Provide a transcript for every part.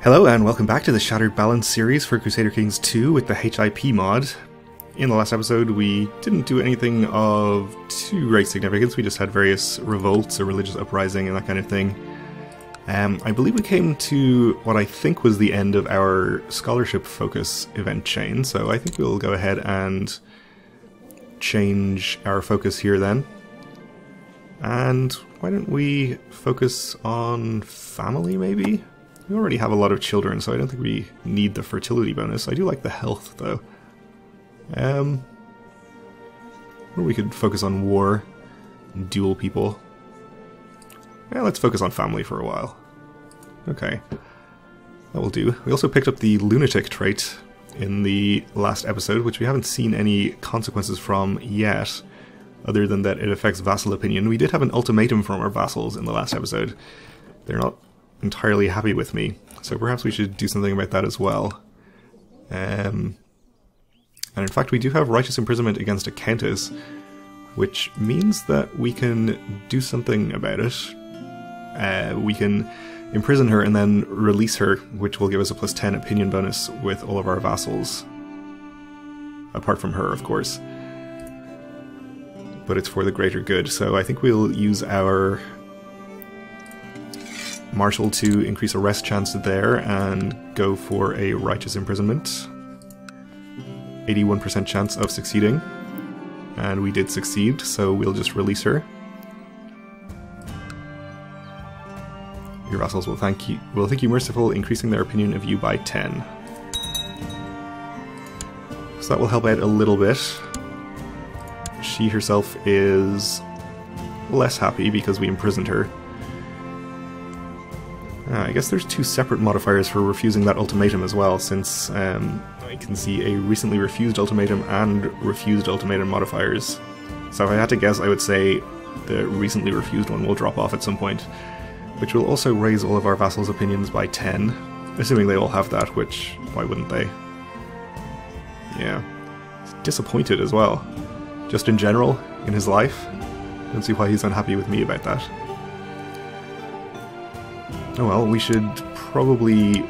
Hello and welcome back to the Shattered Balance series for Crusader Kings 2 with the HIP mod. In the last episode we didn't do anything of too great significance, we just had various revolts, a religious uprising and that kind of thing. I believe we came to what I think was the end of our scholarship focus event chain, so I think we'll go ahead and change our focus here then. And why don't we focus on family maybe? We already have a lot of children, so I don't think we need the fertility bonus. I do like the health, though. Or we could focus on war and duel people. Yeah, let's focus on family for a while. Okay, that will do. We also picked up the lunatic trait in the last episode, which we haven't seen any consequences from yet, other than that it affects vassal opinion. We did have an ultimatum from our vassals in the last episode. They're not entirely happy with me, so perhaps we should do something about that as well. And in fact we do have righteous imprisonment against a countess, which means that we can do something about it. We can imprison her and then release her, which will give us a +10 opinion bonus with all of our vassals. Apart from her, of course. But it's for the greater good, so I think we'll use our Marshal to increase arrest chance there and go for a righteous imprisonment. 81% chance of succeeding. And we did succeed, so we'll just release her. Your vassals will think you merciful, increasing their opinion of you by 10. So that will help out a little bit. She herself is less happy because we imprisoned her. I guess there's two separate modifiers for refusing that ultimatum as well, since I can see a recently refused ultimatum and refused ultimatum modifiers. So if I had to guess, I would say the recently refused one will drop off at some point, which will also raise all of our vassals' opinions by 10, assuming they all have that, which, why wouldn't they? Yeah. He's disappointed as well. Just in general, in his life. Don't see why he's unhappy with me about that. Oh well, we should probably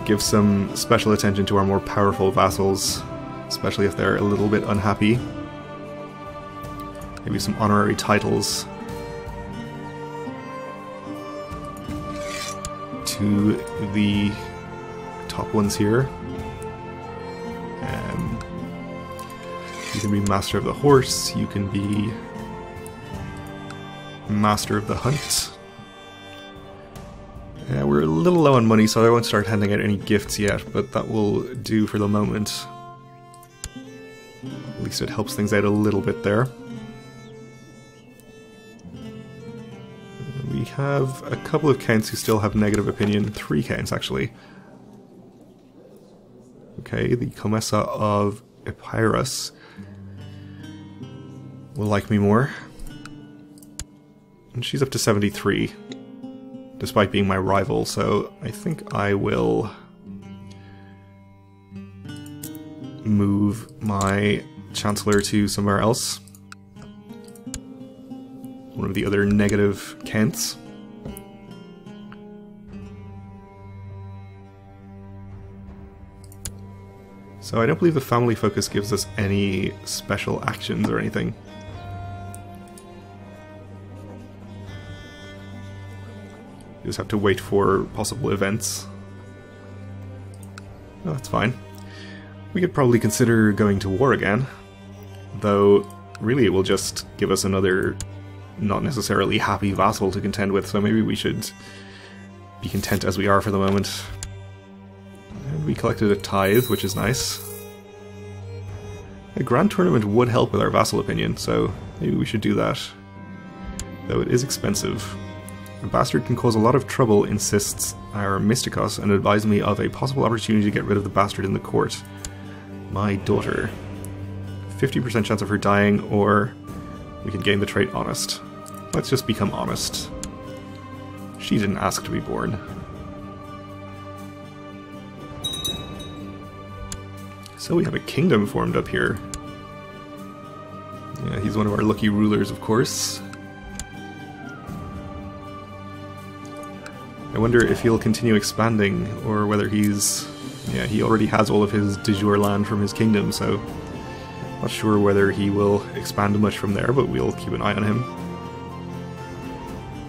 give some special attention to our more powerful vassals, especially if they're a little bit unhappy. Maybe some honorary titles to the top ones here. You can be Master of the Horse, you can be Master of the Hunt. We're a little low on money, so I won't start handing out any gifts yet, but that will do for the moment. At least it helps things out a little bit there. We have a couple of counts who still have negative opinion. 3 counts, actually. Okay, the Commessa of Epirus will like me more. And she's up to 73. Despite being my rival, so I think I will move my Chancellor to somewhere else. One of the other negative counts. So I don't believe the family focus gives us any special actions or anything. Just have to wait for possible events. Oh, that's fine. We could probably consider going to war again, though really it will just give us another not necessarily happy vassal to contend with, so maybe we should be content as we are for the moment. And we collected a tithe, which is nice. A grand tournament would help with our vassal opinion, so maybe we should do that. Though it is expensive. A bastard can cause a lot of trouble, insists our Mysticos, and advised me of a possible opportunity to get rid of the bastard in the court. My daughter. 50% chance of her dying, or we can gain the trait honest. Let's just become honest. She didn't ask to be born. So we have a kingdom formed up here. Yeah, he's one of our lucky rulers, of course. I wonder if he'll continue expanding, or whether he's... yeah, he already has all of his de jure land from his kingdom, so... not sure whether he will expand much from there, but we'll keep an eye on him.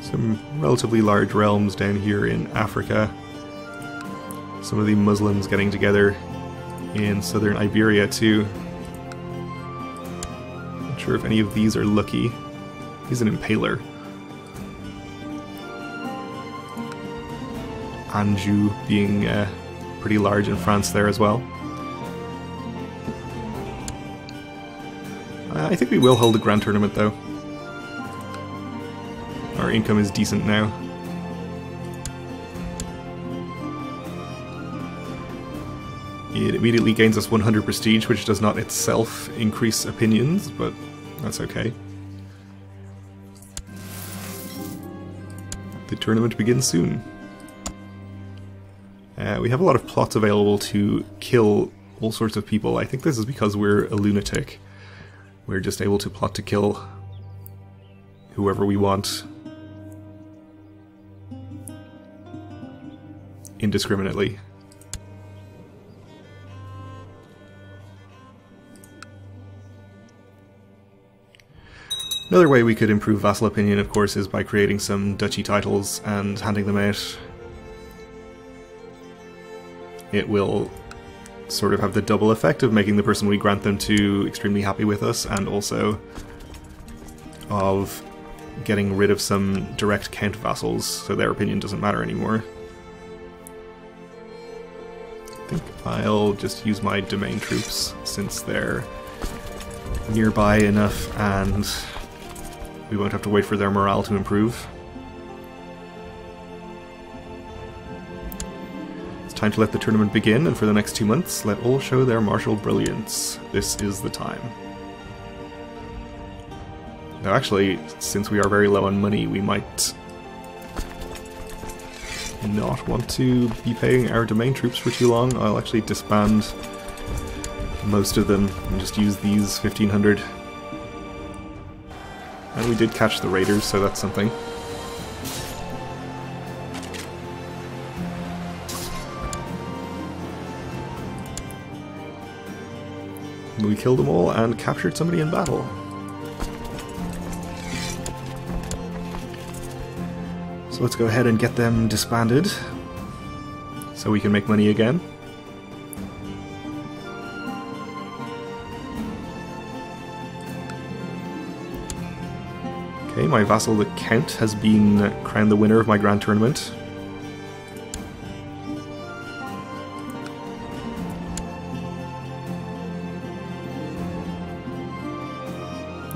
Some relatively large realms down here in Africa. Some of the Muslims getting together in southern Iberia too. Not sure if any of these are lucky. He's an impaler. Anjou being pretty large in France there as well. I think we will hold the Grand Tournament though. Our income is decent now. It immediately gains us 100 prestige, which does not itself increase opinions, but that's okay. The tournament begins soon. We have a lot of plots available to kill all sorts of people. I think this is because we're a lunatic. We're just able to plot to kill whoever we want indiscriminately. Another way we could improve vassal opinion, of course, is by creating some duchy titles and handing them out. It will sort of have the double effect of making the person we grant them to extremely happy with us, and also of getting rid of some direct count vassals, so their opinion doesn't matter anymore. I think I'll just use my domain troops, since they're nearby enough and we won't have to wait for their morale to improve. It's time to let the tournament begin, and for the next 2 months, let all show their martial brilliance. This is the time. Now actually, since we are very low on money, we might not want to be paying our domain troops for too long. I'll actually disband most of them and just use these 1500. And we did catch the raiders, so that's something. We killed them all and captured somebody in battle. So let's go ahead and get them disbanded, so we can make money again. Okay, my vassal the Count has been crowned the winner of my Grand Tournament.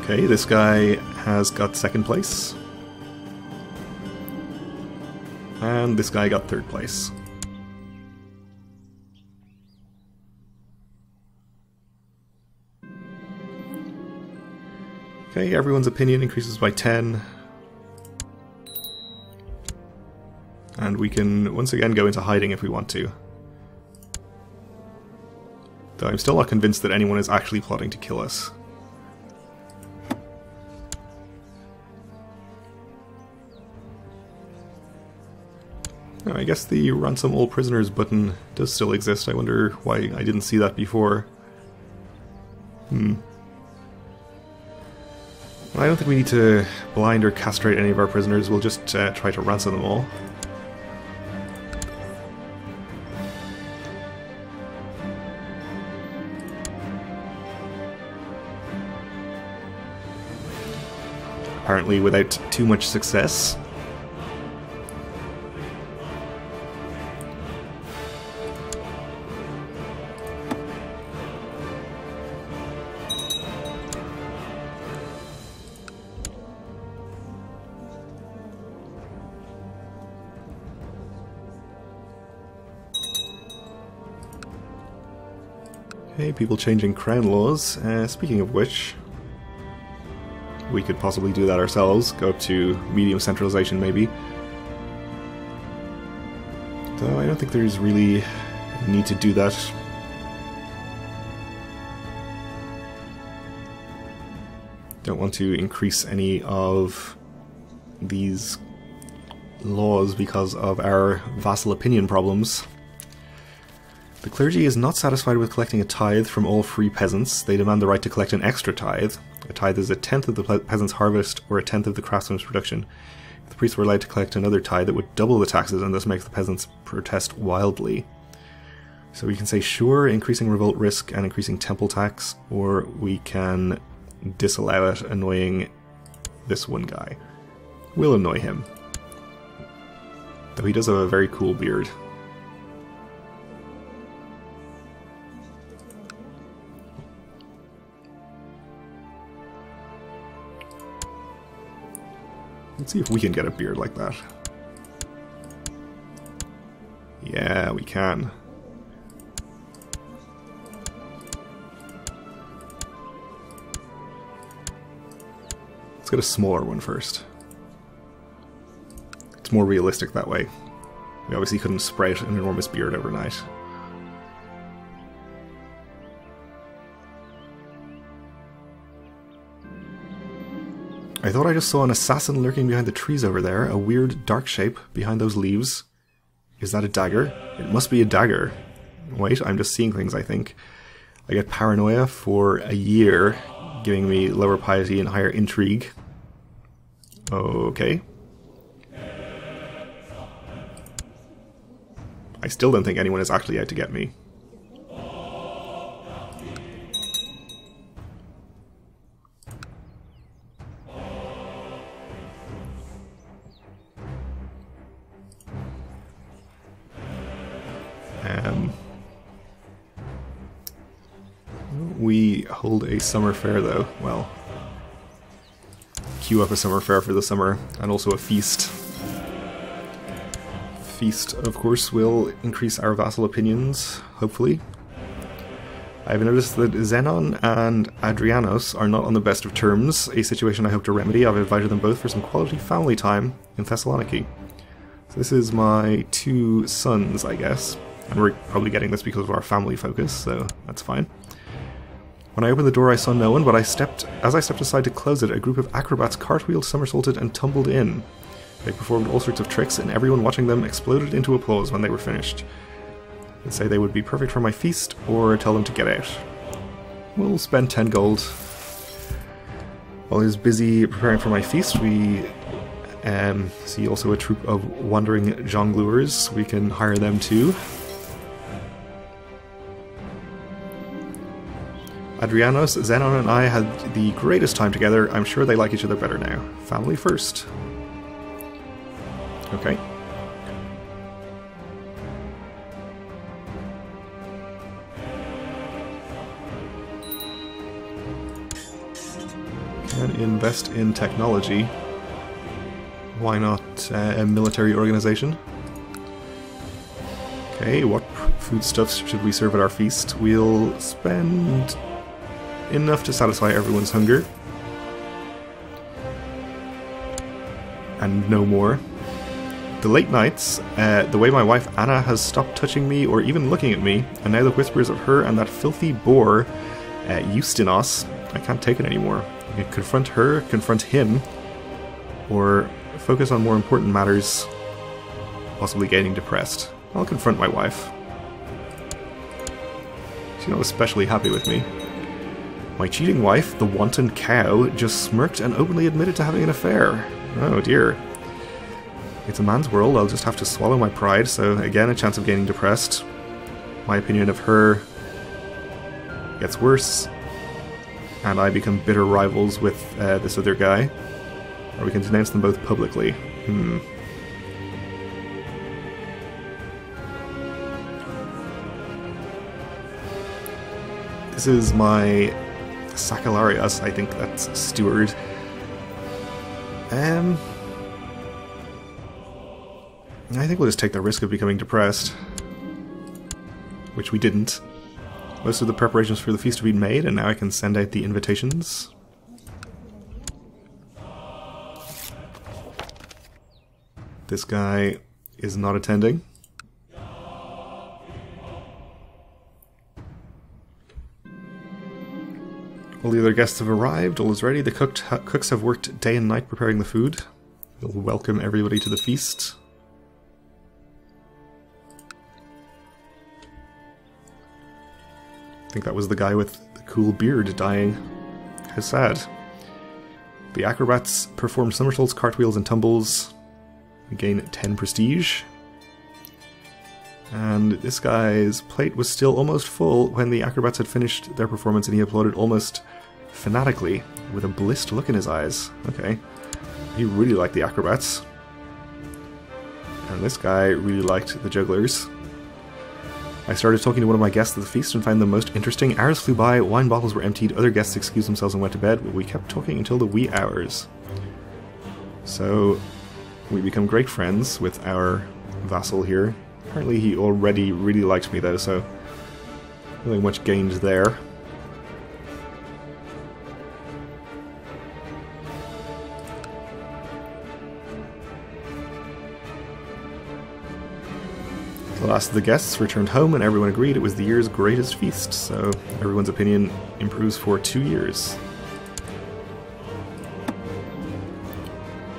Okay, this guy has got second place. And this guy got third place. Okay, everyone's opinion increases by 10. And we can once again go into hiding if we want to. Though I'm still not convinced that anyone is actually plotting to kill us. Oh, I guess the ransom all prisoners button does still exist. I wonder why I didn't see that before. Well, I don't think we need to blind or castrate any of our prisoners. We'll just try to ransom them all. Apparently without too much success. Okay, people changing crown laws. Speaking of which, we could possibly do that ourselves. Go up to medium centralization, maybe. Though I don't think there's really a need to do that. Don't want to increase any of these laws because of our vassal opinion problems. The clergy is not satisfied with collecting a tithe from all free peasants. They demand the right to collect an extra tithe. A tithe is a tenth of the peasant's harvest or a tenth of the craftsman's production. If the priests were allowed to collect another tithe, it would double the taxes and thus make the peasants protest wildly. So we can say sure, increasing revolt risk and increasing temple tax, or we can disallow it, annoying this one guy. We'll annoy him. Though he does have a very cool beard. Let's see if we can get a beard like that. Yeah, we can. Let's get a smaller one first. It's more realistic that way. We obviously couldn't sprout an enormous beard overnight. I thought I just saw an assassin lurking behind the trees over there, a weird dark shape behind those leaves. Is that a dagger? It must be a dagger. Wait, I'm just seeing things, I think. I get paranoia for a year, giving me lower piety and higher intrigue. Okay. I still don't think anyone is actually out to get me. We hold a summer fair though. Well, queue up a summer fair for the summer, and also a feast. Feast, of course, will increase our vassal opinions, hopefully. I've noticed that Xenon and Adrianos are not on the best of terms, a situation I hope to remedy. I've invited them both for some quality family time in Thessaloniki. So this is my two sons, I guess. And we're probably getting this because of our family focus, so that's fine. When I opened the door I saw no one, but as I stepped aside to close it, a group of acrobats cartwheeled, somersaulted, and tumbled in. They performed all sorts of tricks, and everyone watching them exploded into applause when they were finished. I'd say they would be perfect for my feast, or tell them to get out. We'll spend 10 gold. While he's busy preparing for my feast, we see also a troop of wandering jongleurs. We can hire them too. Adrianos, Xenon, and I had the greatest time together. I'm sure they like each other better now. Family first. Okay. Can invest in technology. Why not a military organization? Okay, what foodstuffs should we serve at our feast? We'll spend enough to satisfy everyone's hunger. And no more. The late nights, the way my wife Anna has stopped touching me or even looking at me, and now the whispers of her and that filthy boar, Justinos, I can't take it anymore. I can confront her, confront him, or focus on more important matters, possibly getting depressed. I'll confront my wife. She's not especially happy with me. My cheating wife, the wanton cow, just smirked and openly admitted to having an affair. Oh dear. It's a man's world, I'll just have to swallow my pride, so again a chance of getting depressed. My opinion of her gets worse, and I become bitter rivals with this other guy. Or we can denounce them both publicly. This is my Sakalarias, I think that's steward. I think we'll just take the risk of becoming depressed. Which we didn't. Most of the preparations for the feast have been made, and now I can send out the invitations. This guy is not attending. All the other guests have arrived, all is ready. The cooks have worked day and night preparing the food. We'll welcome everybody to the feast. I think that was the guy with the cool beard dying. How sad. The acrobats perform somersaults, cartwheels, and tumbles. We gain 10 prestige. And this guy's plate was still almost full when the acrobats had finished their performance, and he applauded almost fanatically with a blissed look in his eyes. Okay. He really liked the acrobats. And this guy really liked the jugglers. I started talking to one of my guests at the feast and found them most interesting. Hours flew by, wine bottles were emptied, other guests excused themselves and went to bed, but we kept talking until the wee hours. So, we become great friends with our vassal here. Apparently he already really liked me though, so nothing much gained there. The last of the guests returned home and everyone agreed it was the year's greatest feast, so everyone's opinion improves for 2 years.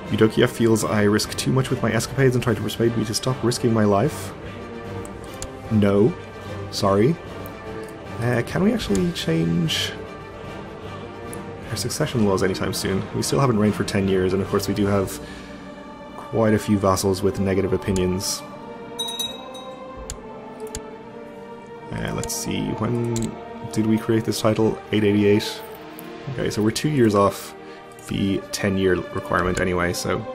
Eudokia feels I risk too much with my escapades and tried to persuade me to stop risking my life. No. Sorry. Can we actually change our succession laws anytime soon? We still haven't reigned for 10 years, and of course we do have quite a few vassals with negative opinions. Let's see, when did we create this title? 888. Okay, so we're 2 years off the 10-year requirement anyway, so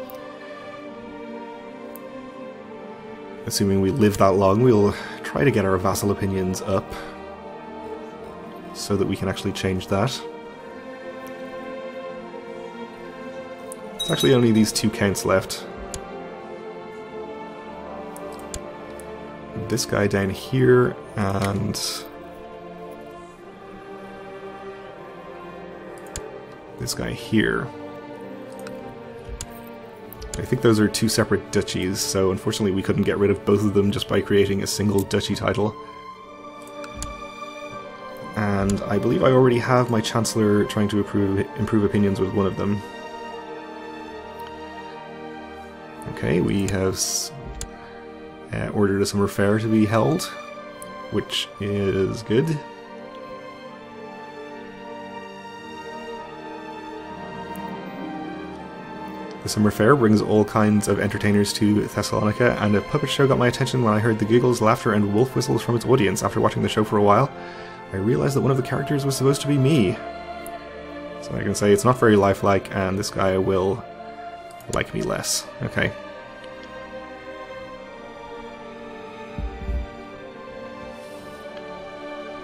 assuming we live that long, we'll try to get our vassal opinions up so that we can actually change that. It's actually only these 2 counts left. This guy down here, and this guy here. I think those are 2 separate duchies, so unfortunately we couldn't get rid of both of them just by creating a single duchy title. And I believe I already have my Chancellor trying to improve opinions with one of them. Okay, we have ordered a summer fair to be held, which is good. The summer fair brings all kinds of entertainers to Thessalonica, and a puppet show got my attention when I heard the giggles, laughter, and wolf whistles from its audience. After watching the show for a while, I realized that one of the characters was supposed to be me. So I can say it's not very lifelike, and this guy will like me less. Okay.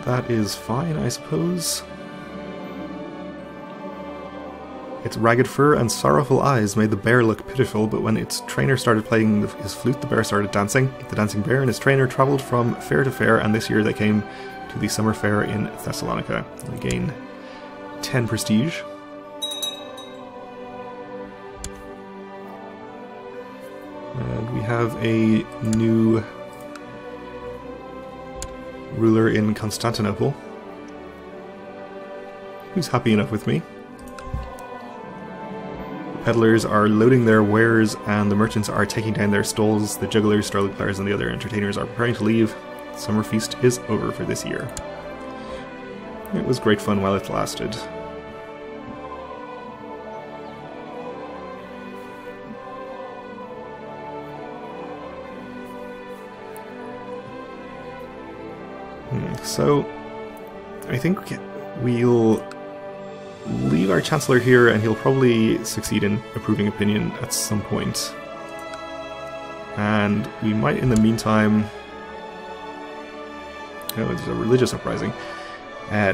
That is fine, I suppose. Its ragged fur and sorrowful eyes made the bear look pitiful, but when its trainer started playing his flute, the bear started dancing. The dancing bear and his trainer travelled from fair to fair, and this year they came to the summer fair in Thessalonica. They gain 10 prestige. And we have a new ruler in Constantinople, who's happy enough with me. The peddlers are loading their wares and the merchants are taking down their stalls. The jugglers, strolling players, and the other entertainers are preparing to leave. The summer feast is over for this year. It was great fun while it lasted. So, I think we'll leave our Chancellor here, and he'll probably succeed in approving opinion at some point. And we might, in the meantime, there's a religious uprising,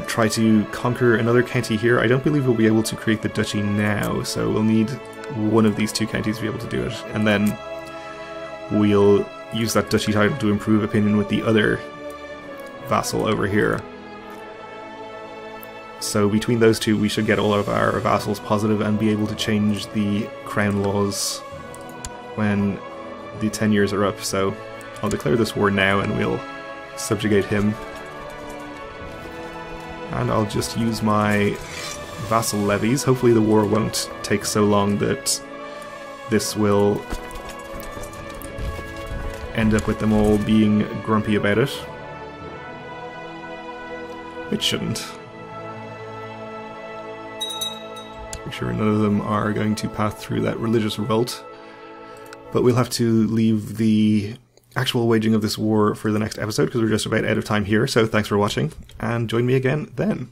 try to conquer another county here. I don't believe we'll be able to create the duchy now, so we'll need one of these 2 counties to be able to do it. And then we'll use that duchy title to improve opinion with the other vassal over here. So between those 2 we should get all of our vassals positive and be able to change the crown laws when the 10 years are up. So I'll declare this war now and we'll subjugate him. And I'll just use my vassal levies. Hopefully the war won't take so long that this will end up with them all being grumpy about it. It shouldn't. Make sure none of them are going to pass through that religious revolt. But we'll have to leave the actual waging of this war for the next episode because we're just about out of time here. So thanks for watching, and join me again then.